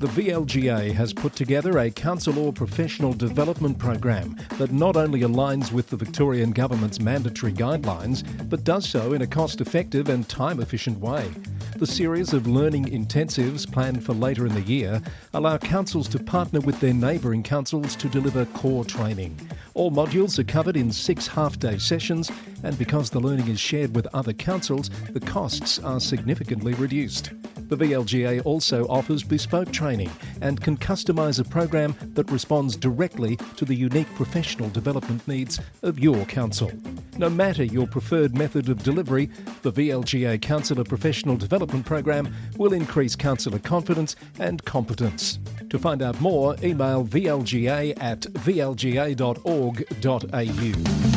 The VLGA has put together a council or professional development program that not only aligns with the Victorian Government's mandatory guidelines, but does so in a cost-effective and time-efficient way. The series of learning intensives planned for later in the year allow councils to partner with their neighbouring councils to deliver core training. All modules are covered in 6 half-day sessions, and because the learning is shared with other councils, the costs are significantly reduced. The VLGA also offers bespoke training and can customise a program that responds directly to the unique professional development needs of your council. No matter your preferred method of delivery, the VLGA Councillor Professional Development Program will increase councillor confidence and competence. To find out more, email vlga@vlga.org.au.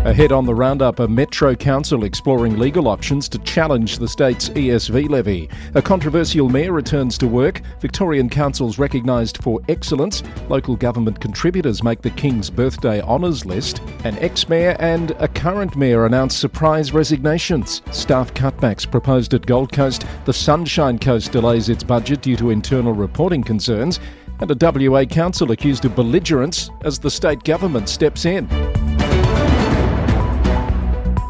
Ahead on the roundup, a Metro Council exploring legal options to challenge the state's ESV levy. A controversial mayor returns to work. Victorian councils recognised for excellence. Local government contributors make the King's Birthday Honours list. An ex-mayor and a current mayor announce surprise resignations. Staff cutbacks proposed at Gold Coast. The Sunshine Coast delays its budget due to internal reporting concerns. And a WA council accused of belligerence as the state government steps in.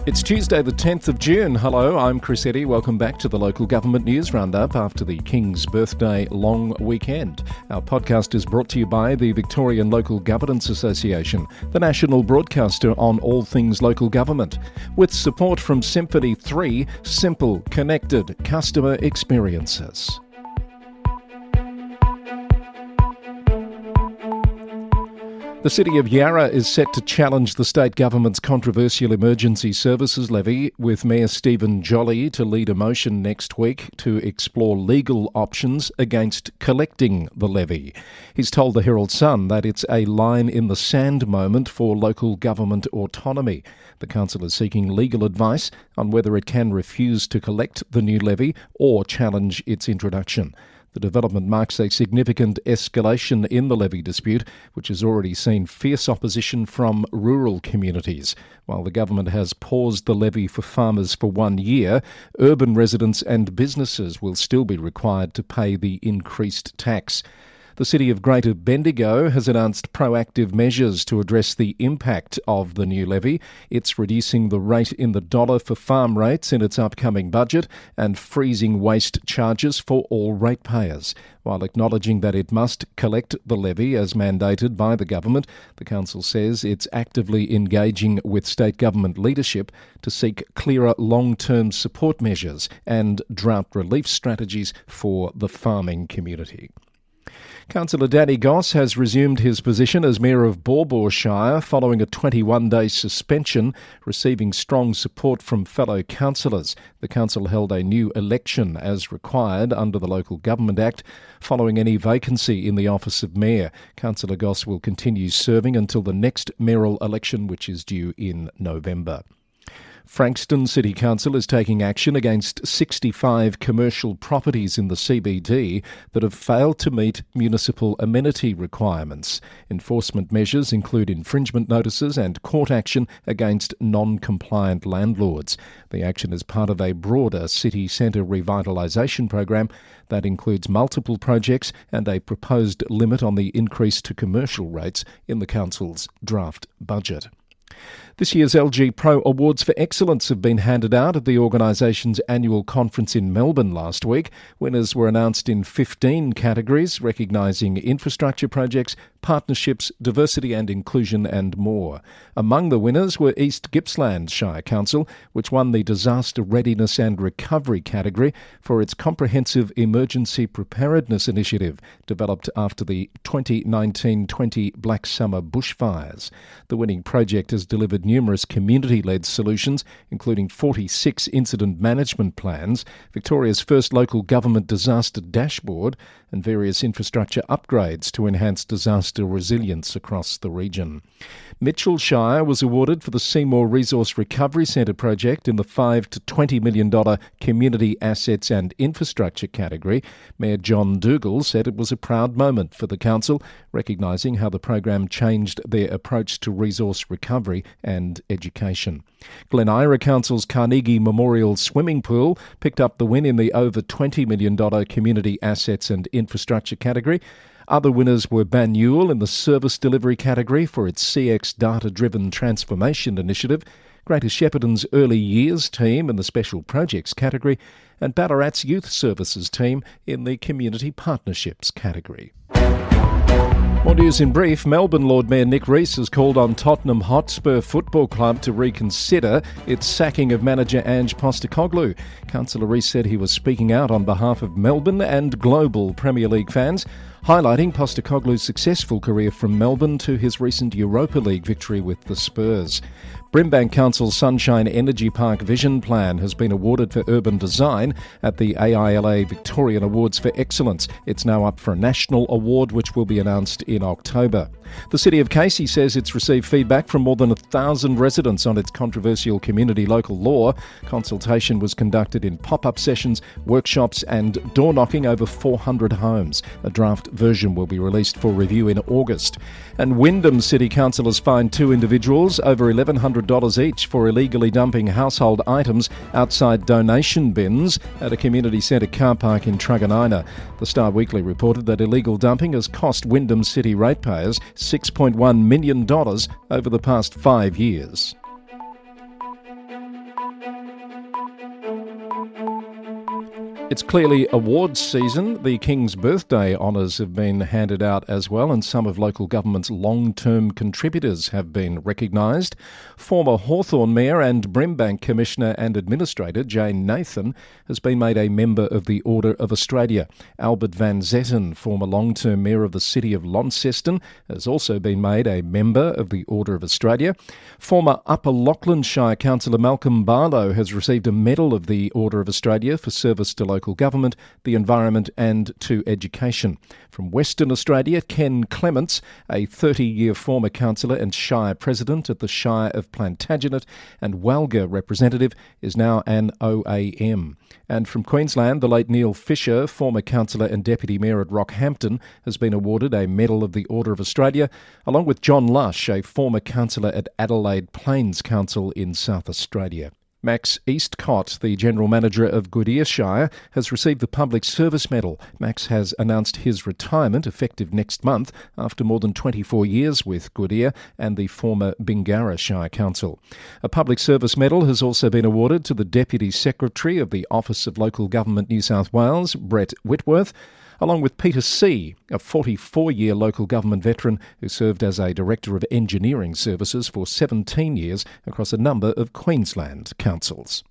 It's Tuesday the 10th of June. Hello, I'm Chris Eddy. Welcome back to the Local Government News Roundup after the King's Birthday long weekend. Our podcast is brought to you by the Victorian Local Governance Association, the national broadcaster on all things local government. With support from Symphony 3, simple, connected customer experiences. The City of Yarra is set to challenge the state government's controversial emergency services levy, with Mayor Stephen Jolly to lead a motion next week to explore legal options against collecting the levy. He's told the Herald Sun that it's a line in the sand moment for local government autonomy. The council is seeking legal advice on whether it can refuse to collect the new levy or challenge its introduction. The development marks a significant escalation in the levy dispute, which has already seen fierce opposition from rural communities. While the government has paused the levy for farmers for 1 year, urban residents and businesses will still be required to pay the increased tax. The City of Greater Bendigo has announced proactive measures to address the impact of the new levy. It's reducing the rate in the dollar for farm rates in its upcoming budget and freezing waste charges for all ratepayers. While acknowledging that it must collect the levy as mandated by the government, the council says it's actively engaging with state government leadership to seek clearer long-term support measures and drought relief strategies for the farming community. Councillor Danny Goss has resumed his position as Mayor of Baw Baw Shire following a 21-day suspension, receiving strong support from fellow councillors. The council held a new election as required under the Local Government Act, following any vacancy in the office of Mayor. Councillor Goss will continue serving until the next mayoral election, which is due in November. Frankston City Council is taking action against 65 commercial properties in the CBD that have failed to meet municipal amenity requirements. Enforcement measures include infringement notices and court action against non-compliant landlords. The action is part of a broader city centre revitalisation program that includes multiple projects and a proposed limit on the increase to commercial rates in the council's draft budget. This year's LG Pro Awards for Excellence have been handed out at the organisation's annual conference in Melbourne last week. Winners were announced in 15 categories, recognising infrastructure projects, partnerships, diversity and inclusion and more. Among the winners were East Gippsland Shire Council, which won the Disaster Readiness and Recovery category for its comprehensive emergency preparedness initiative developed after the 2019-20 Black Summer bushfires. The winning project has delivered numerous community-led solutions, including 46 incident management plans, Victoria's first local government disaster dashboard, and various infrastructure upgrades to enhance disaster resilience across the region. Mitchell Shire was awarded for the Seymour Resource Recovery Centre project in the $5 to $20 million Community Assets and Infrastructure category. Mayor John Dougal said it was a proud moment for the council, recognising how the program changed their approach to resource recovery and education. Glen Ira Council's Carnegie Memorial Swimming Pool picked up the win in the over $20 million Community Assets and Infrastructure category. Other winners were Banyule in the Service Delivery category for its CX Data-Driven Transformation Initiative, Greater Shepparton's Early Years team in the Special Projects category, and Ballarat's Youth Services team in the Community Partnerships category. More news in brief. Melbourne Lord Mayor Nick Rees has called on Tottenham Hotspur Football Club to reconsider its sacking of manager Ange Postecoglou. Councillor Rees said he was speaking out on behalf of Melbourne and global Premier League fans, highlighting Postecoglou's successful career from Melbourne to his recent Europa League victory with the Spurs. Brimbank Council's Sunshine Energy Park Vision Plan has been awarded for urban design at the AILA Victorian Awards for Excellence. It's now up for a national award which will be announced in October. The City of Casey says it's received feedback from more than 1,000 residents on its controversial community local law. Consultation was conducted in pop-up sessions, workshops and door-knocking over 400 homes. A draft version will be released for review in August. And Wyndham City Council has fined two individuals over $1,100 each for illegally dumping household items outside donation bins at a community centre car park in Truganina. The Star Weekly reported that illegal dumping has cost Wyndham City ratepayers $6.1 million over the past 5 years. It's clearly awards season. The King's Birthday honours have been handed out as well, and some of local government's long-term contributors have been recognised. Former Hawthorn Mayor and Brimbank Commissioner and Administrator Jane Nathan has been made a member of the Order of Australia. Albert Van Zetten, former long-term Mayor of the City of Launceston, has also been made a member of the Order of Australia. Former Upper Lachlan Shire Councillor Malcolm Barlow has received a Medal of the Order of Australia for service to local government, the environment and to education. From Western Australia, Ken Clements, a 30-year former councillor and Shire President at the Shire of Plantagenet and Walga representative, is now an OAM. And from Queensland, the late Neil Fisher, former councillor and Deputy Mayor at Rockhampton, has been awarded a Medal of the Order of Australia, along with John Lush, a former councillor at Adelaide Plains Council in South Australia. Max Eastcott, the General Manager of Gudea Shire, has received the Public Service Medal. Max has announced his retirement effective next month after more than 24 years with Gudea and the former Bingara Shire Council. A Public Service Medal has also been awarded to the Deputy Secretary of the Office of Local Government New South Wales, Brett Whitworth, along with Peter C., a 44-year local government veteran who served as a Director of Engineering Services for 17 years across a number of Queensland councils.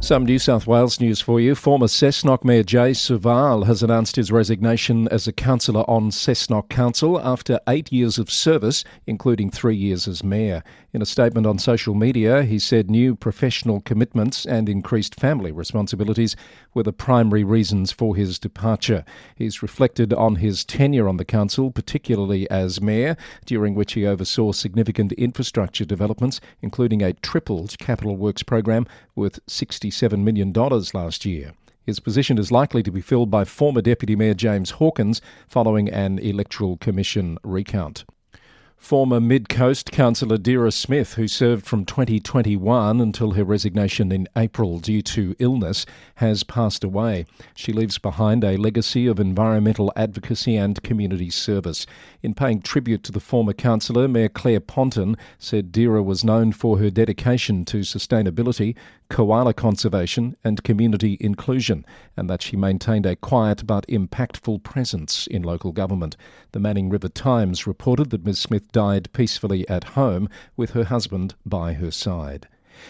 Some New South Wales news for you. Former Cessnock Mayor Jay Suval has announced his resignation as a councillor on Cessnock Council after 8 years of service, including 3 years as mayor. In a statement on social media, he said new professional commitments and increased family responsibilities were the primary reasons for his departure. He's reflected on his tenure on the council, particularly as mayor, during which he oversaw significant infrastructure developments, including a tripled capital works program worth $67 million last year. His position is likely to be filled by former Deputy Mayor James Hawkins following an Electoral Commission recount. Former Mid-Coast Councillor Dira Smith, who served from 2021 until her resignation in April due to illness, has passed away. She leaves behind a legacy of environmental advocacy and community service. In paying tribute to the former councillor, Mayor Claire Ponton said Dira was known for her dedication to sustainability, koala conservation and community inclusion, and that she maintained a quiet but impactful presence in local government. The Manning River Times reported that Ms Smith died peacefully at home with her husband by her side.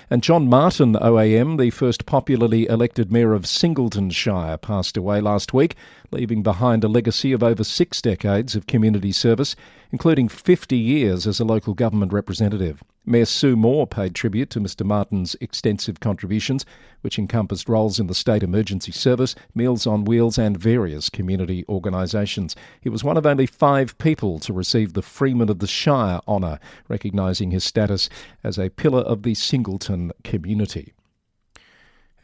And John Martin OAM, the first popularly elected mayor of Singleton Shire, passed away last week, leaving behind a legacy of over 6 decades of community service, including 50 years as a local government representative. Mayor Sue Moore paid tribute to Mr Martin's extensive contributions, which encompassed roles in the State Emergency Service, Meals on Wheels and various community organisations. He was one of only 5 people to receive the Freeman of the Shire honour, recognising his status as a pillar of the Singleton community.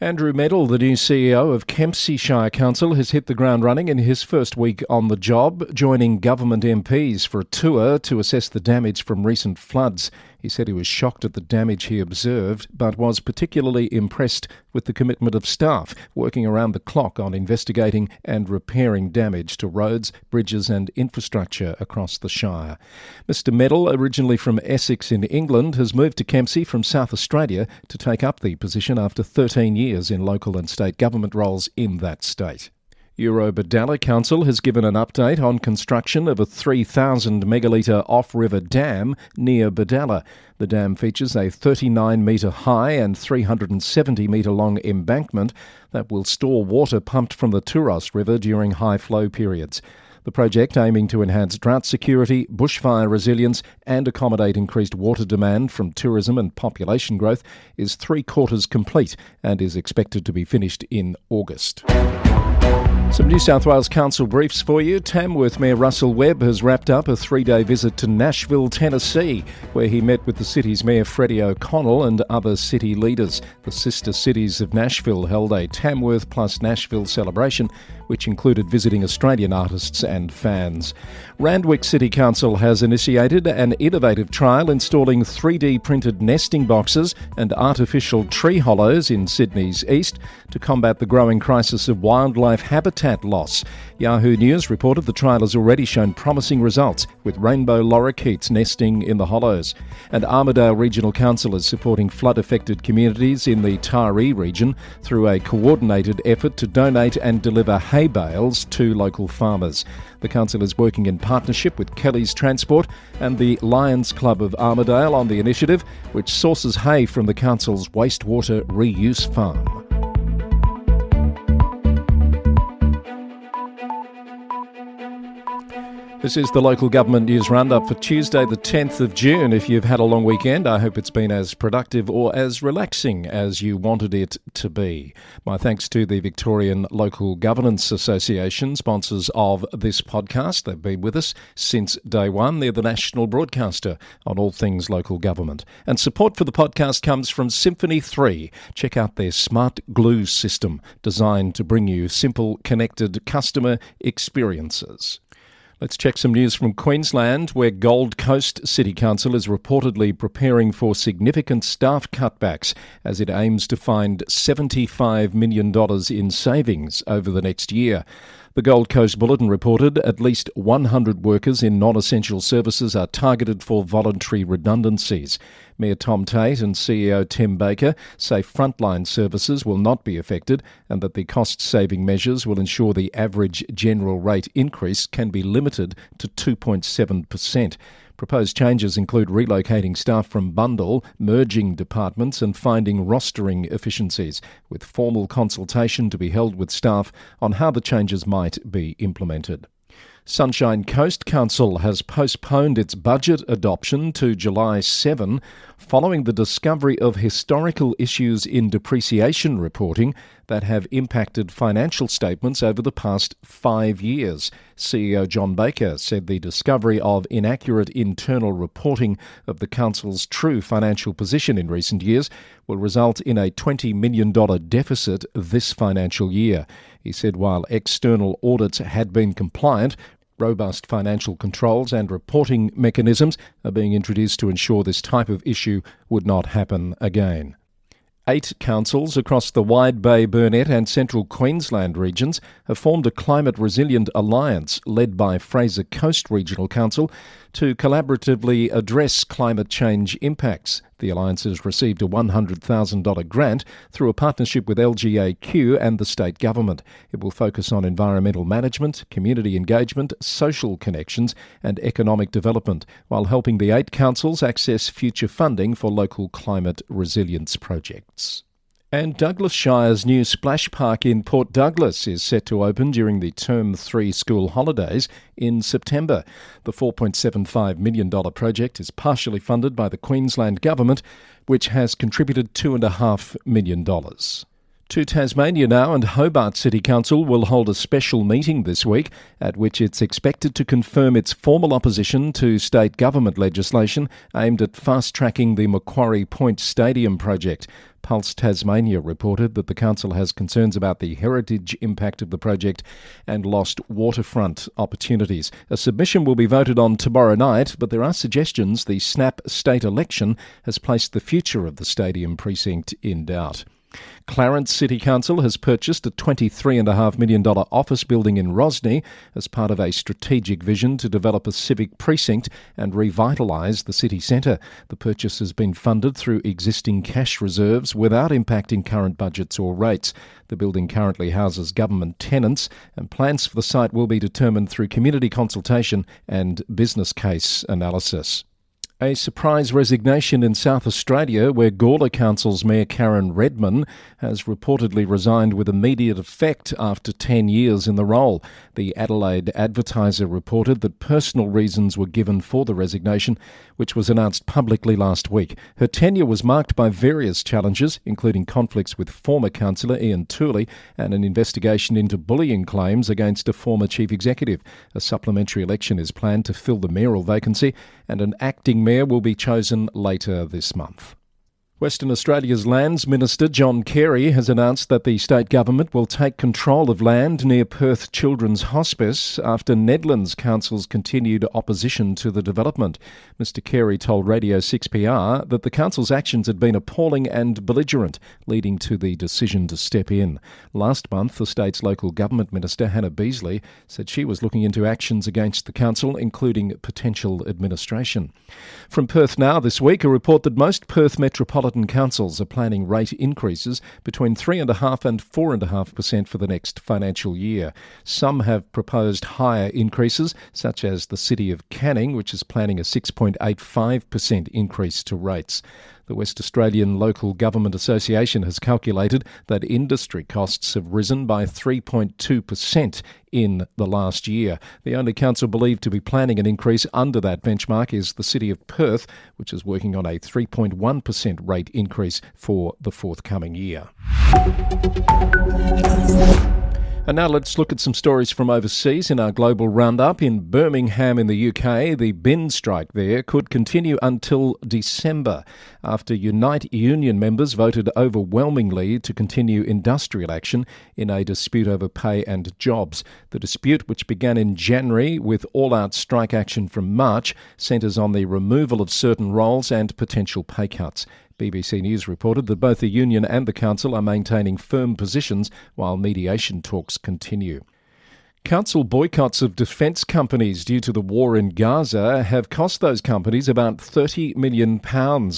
Andrew Medal, the new CEO of Kempsey Shire Council, has hit the ground running in his first week on the job, joining government MPs for a tour to assess the damage from recent floods. He said he was shocked at the damage he observed, but was particularly impressed with the commitment of staff working around the clock on investigating and repairing damage to roads, bridges and infrastructure across the Shire. Mr Medal, originally from Essex in England, has moved to Kempsey from South Australia to take up the position after 13 years in local and state government roles in that state. Bedalla Council has given an update on construction of a 3,000 megalitre off-river dam near Bedalla. The dam features a 39-metre high and 370-metre long embankment that will store water pumped from the Turos River during high flow periods. The project, aiming to enhance drought security, bushfire resilience and accommodate increased water demand from tourism and population growth, is 3/4 complete and is expected to be finished in August. Some New South Wales Council briefs for you. Tamworth Mayor Russell Webb has wrapped up a 3-day visit to Nashville, Tennessee, where he met with the city's Mayor Freddie O'Connell and other city leaders. The sister cities of Nashville held a Tamworth plus Nashville celebration, which included visiting Australian artists and fans. Randwick City Council has initiated an innovative trial installing 3D printed nesting boxes and artificial tree hollows in Sydney's east to combat the growing crisis of wildlife habitat loss. Yahoo News reported the trial has already shown promising results, with rainbow lorikeets nesting in the hollows. And Armidale Regional Council is supporting flood-affected communities in the Taree region through a coordinated effort to donate and deliver hay bales to local farmers. The council is working in partnership with Kelly's Transport and the Lions Club of Armidale on the initiative, which sources hay from the council's wastewater reuse farm. This is the Local Government News Roundup for Tuesday the 10th of June. If you've had a long weekend, I hope it's been as productive or as relaxing as you wanted it to be. My thanks to the Victorian Local Governance Association, sponsors of this podcast. They've been with us since day one. They're the national broadcaster on all things local government. And support for the podcast comes from Symphony 3. Check out their Smart Glue system, designed to bring you simple, connected customer experiences. Let's check some news from Queensland, where Gold Coast City Council is reportedly preparing for significant staff cutbacks as it aims to find $75 million in savings over the next year. The Gold Coast Bulletin reported at least 100 workers in non-essential services are targeted for voluntary redundancies. Mayor Tom Tate and CEO Tim Baker say frontline services will not be affected and that the cost-saving measures will ensure the average general rate increase can be limited to 2.7%. Proposed changes include relocating staff from Bundall, merging departments and finding rostering efficiencies, with formal consultation to be held with staff on how the changes might be implemented. Sunshine Coast Council has postponed its budget adoption to July 7 following the discovery of historical issues in depreciation reporting that have impacted financial statements over the past 5 years. CEO John Baker said the discovery of inaccurate internal reporting of the council's true financial position in recent years will result in a $20 million deficit this financial year. He said while external audits had been compliant, robust financial controls and reporting mechanisms are being introduced to ensure this type of issue would not happen again. 8 councils across the Wide Bay, Burnett and Central Queensland regions have formed a climate resilient alliance led by Fraser Coast Regional Council to collaboratively address climate change impacts. The alliance has received a $100,000 grant through a partnership with LGAQ and the state government. It will focus on environmental management, community engagement, social connections and economic development, while helping the 8 councils access future funding for local climate resilience projects. And Douglas Shire's new splash park in Port Douglas is set to open during the Term 3 school holidays in September. The $4.75 million project is partially funded by the Queensland Government, which has contributed $2.5 million. To Tasmania now, and Hobart City Council will hold a special meeting this week at which it's expected to confirm its formal opposition to state government legislation aimed at fast-tracking the Macquarie Point Stadium project. Pulse Tasmania reported that the council has concerns about the heritage impact of the project and lost waterfront opportunities. A submission will be voted on tomorrow night, but there are suggestions the snap state election has placed the future of the stadium precinct in doubt. Clarence City Council has purchased a $23.5 million office building in Rosny as part of a strategic vision to develop a civic precinct and revitalise the city centre. The purchase has been funded through existing cash reserves without impacting current budgets or rates. The building currently houses government tenants, and plans for the site will be determined through community consultation and business case analysis. A surprise resignation in South Australia, where Gawler Council's Mayor Karen Redman has reportedly resigned with immediate effect after 10 years in the role. The Adelaide Advertiser reported that personal reasons were given for the resignation, which was announced publicly last week. Her tenure was marked by various challenges, including conflicts with former councillor Ian Tooley and an investigation into bullying claims against a former chief executive. A supplementary election is planned to fill the mayoral vacancy, and an acting mayor will be chosen later this month. Western Australia's Lands Minister John Carey has announced that the state government will take control of land near Perth Children's Hospice after Nedlands Council's continued opposition to the development. Mr Carey told Radio 6PR that the council's actions had been appalling and belligerent, leading to the decision to step in. Last month, the state's local government minister, Hannah Beasley, said she was looking into actions against the council, including potential administration. From Perth now this week, a report that most Perth metropolitan councils are planning rate increases between 3.5% and 4.5% for the next financial year. Some have proposed higher increases, such as the City of Canning, which is planning a 6.85% increase to rates. The West Australian Local Government Association has calculated that industry costs have risen by 3.2% in the last year. The only council believed to be planning an increase under that benchmark is the City of Perth, which is working on a 3.1% rate increase for the forthcoming year. And now let's look at some stories from overseas in our global roundup. In Birmingham in the UK, the bin strike there could continue until December after Unite Union members voted overwhelmingly to continue industrial action in a dispute over pay and jobs. The dispute, which began in January with all-out strike action from March, centres on the removal of certain roles and potential pay cuts. BBC News reported that both the union and the council are maintaining firm positions while mediation talks continue. Council boycotts of defence companies due to the war in Gaza have cost those companies about £30 million,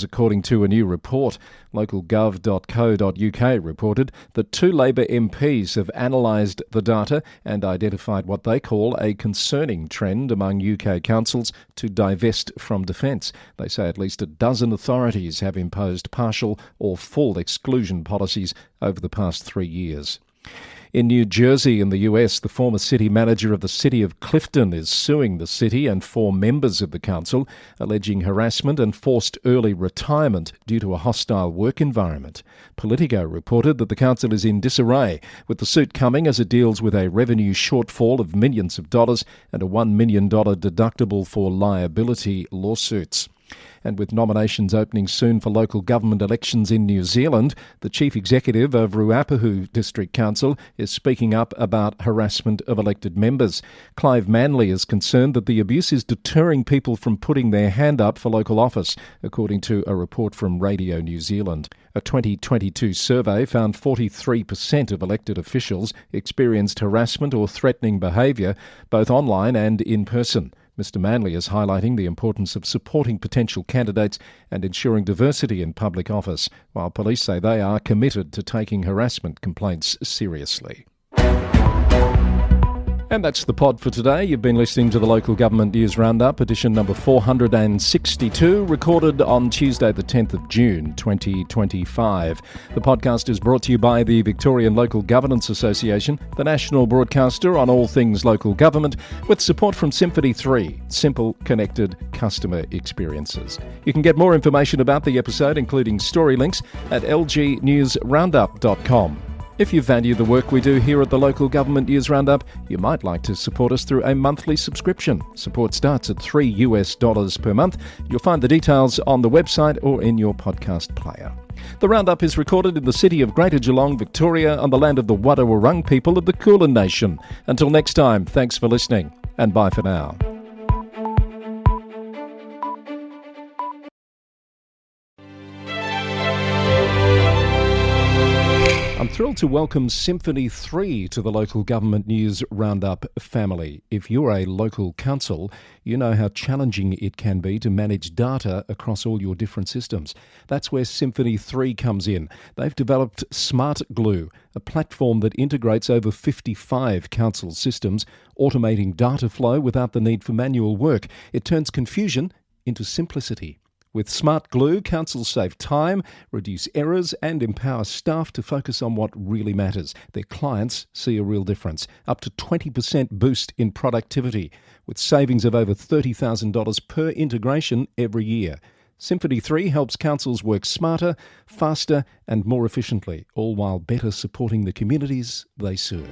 according to a new report. Localgov.co.uk reported that 2 Labor MPs have analysed the data and identified what they call a concerning trend among UK councils to divest from defence. They say at least a dozen authorities have imposed partial or full exclusion policies over the past 3 years. In New Jersey in the US, the former city manager of the city of Clifton is suing the city and 4 members of the council, alleging harassment and forced early retirement due to a hostile work environment. Politico reported that the council is in disarray, with the suit coming as it deals with a revenue shortfall of millions of dollars and a $1 million deductible for liability lawsuits. And with nominations opening soon for local government elections in New Zealand, the chief executive of Ruapehu District Council is speaking up about harassment of elected members. Clive Manley is concerned that the abuse is deterring people from putting their hand up for local office, according to a report from Radio New Zealand. A 2022 survey found 43% of elected officials experienced harassment or threatening behaviour, both online and in person. Mr Manley is highlighting the importance of supporting potential candidates and ensuring diversity in public office, while police say they are committed to taking harassment complaints seriously. And that's the pod for today. You've been listening to the Local Government News Roundup, edition number 462, recorded on Tuesday the 10th of June 2025. The podcast is brought to you by the Victorian Local Governance Association, the national broadcaster on all things local government, with support from Symphony 3, simple, connected customer experiences. You can get more information about the episode, including story links, at lgnewsroundup.com. If you value the work we do here at the Local Government News Roundup, you might like to support us through a monthly subscription. Support starts at $3 per month. You'll find the details on the website or in your podcast player. The Roundup is recorded in the city of Greater Geelong, Victoria, on the land of the Wadawurrung people of the Kulin Nation. Until next time, thanks for listening, and bye for now. I'm thrilled to welcome Symphony 3 to the Local Government News Roundup family. If you're a local council, you know how challenging it can be to manage data across all your different systems. That's where Symphony 3 comes in. They've developed Smart Glue, a platform that integrates over 55 council systems, automating data flow without the need for manual work. It turns confusion into simplicity. With Smart Glue, councils save time, reduce errors and empower staff to focus on what really matters. Their clients see a real difference, up to 20% boost in productivity, with savings of over $30,000 per integration every year. Symphony 3 helps councils work smarter, faster and more efficiently, all while better supporting the communities they serve.